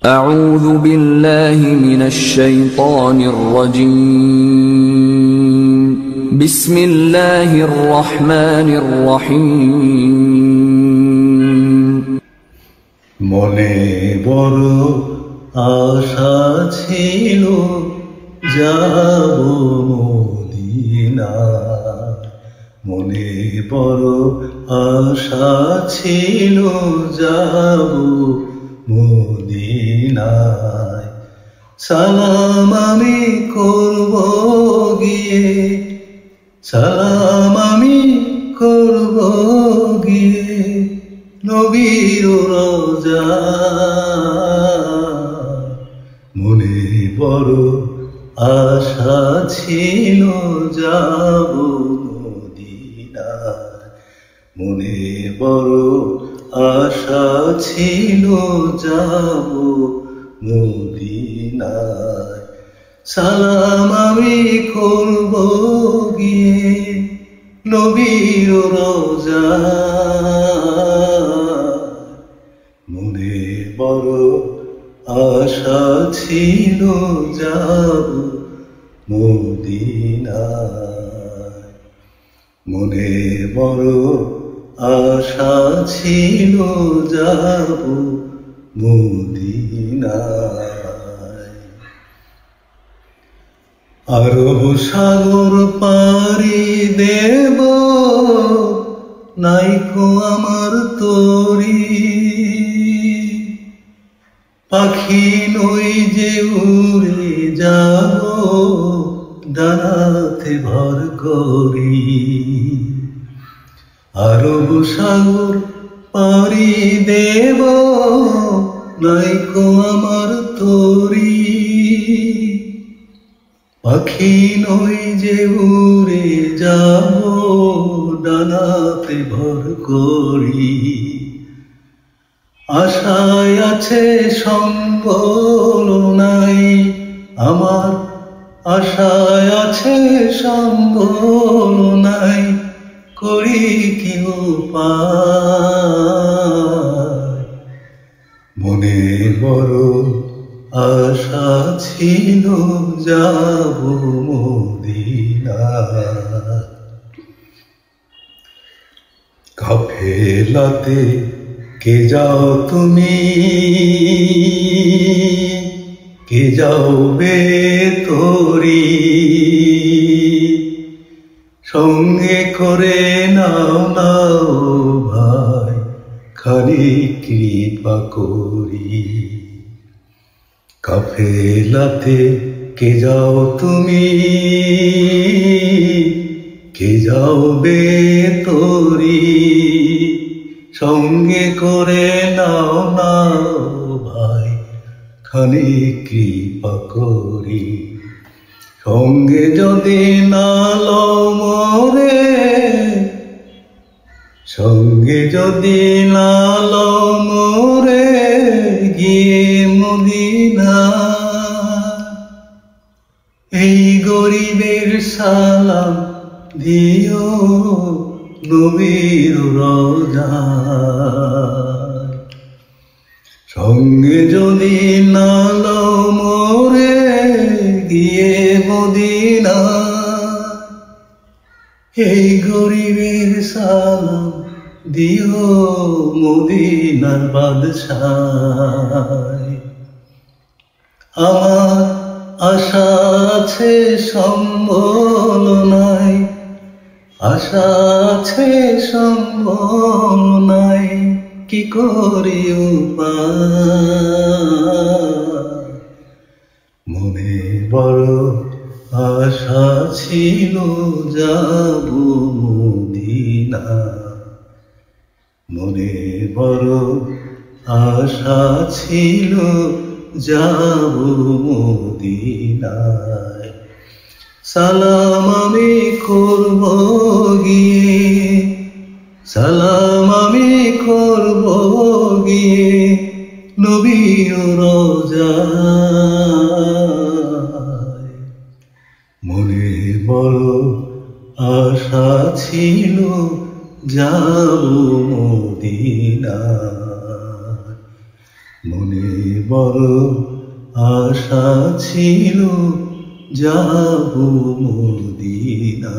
أعوذ بالله من الشيطان الرجيم بسم الله الرحمن الرحيم মনে বড় আশা ছিল যাব মদিনায়, মনে বড় আশা ছিল যাব মদিনায়। সালাম আমি করব গিয়ে, সালাম আমি করব গিয়ে নবীর রওজায়। মনে বড় আশা ছিল যাব মদিনায়, মনে বড় আশা ছিল যাব মদিনায়। সালাম আমি করব গিয়ে নবীর রওজায়। মনে বড় আশা ছিল যাব মদিনায়, মনে বড় আশা ছিল যাব মদিনায়। আরব সাগর পাড়ি দেব, নাইকো আমার তরি, পাখি নই যে উড়ে যাব ডানাতে ভর করি। আরব সাগর পাড়ি দেব, নাইকো আমার তরি, পাখি নই যে উড়ে যাব ডানাতে ভর করি। আশায় আছে সম্বল নাই আমার, আশায় আছে সম্বল নাই, করি কি উপায়। মনে বড় আশা ছিল যাব মদিনায়। কাফেলাতে কে যাও তুমি, কে যাও বে তোরি, সঙ্গে করে নাও নাও ভাই খালি কৃপা করি। কাফেলাতে কে যাও তুমি, কে যাও বে তোরি, সঙ্গে করে নাও নাও ভাই খালি কৃপা করি। সঙ্গে যদি না লও মোরে, সঙ্গে যদি না লও মোরে গিয়ে মদিনা, এই গরিবের সালাম দিও নবীর রওজায়। সঙ্গে যদি না লও মোরে গিয়ে মদিনা, এই গরিবের সালাম দিও মদিনার বাদশাহ। আমার আশা আছে সম্বল নাই, আশা আছে সম্বল নাই, কি করি উপায়। মনে বড় আশা ছিল যাব মদিনায়, মনে বড় আশা ছিল যাব মদিনায়। সালাম আমি করব গিয়ে, সালাম আমি করব গিয়ে নবীর রওজায়। মনে বড় আশা ছিল যাব মদিনায়। মনে বড় আশা ছিল যাব মদিনা।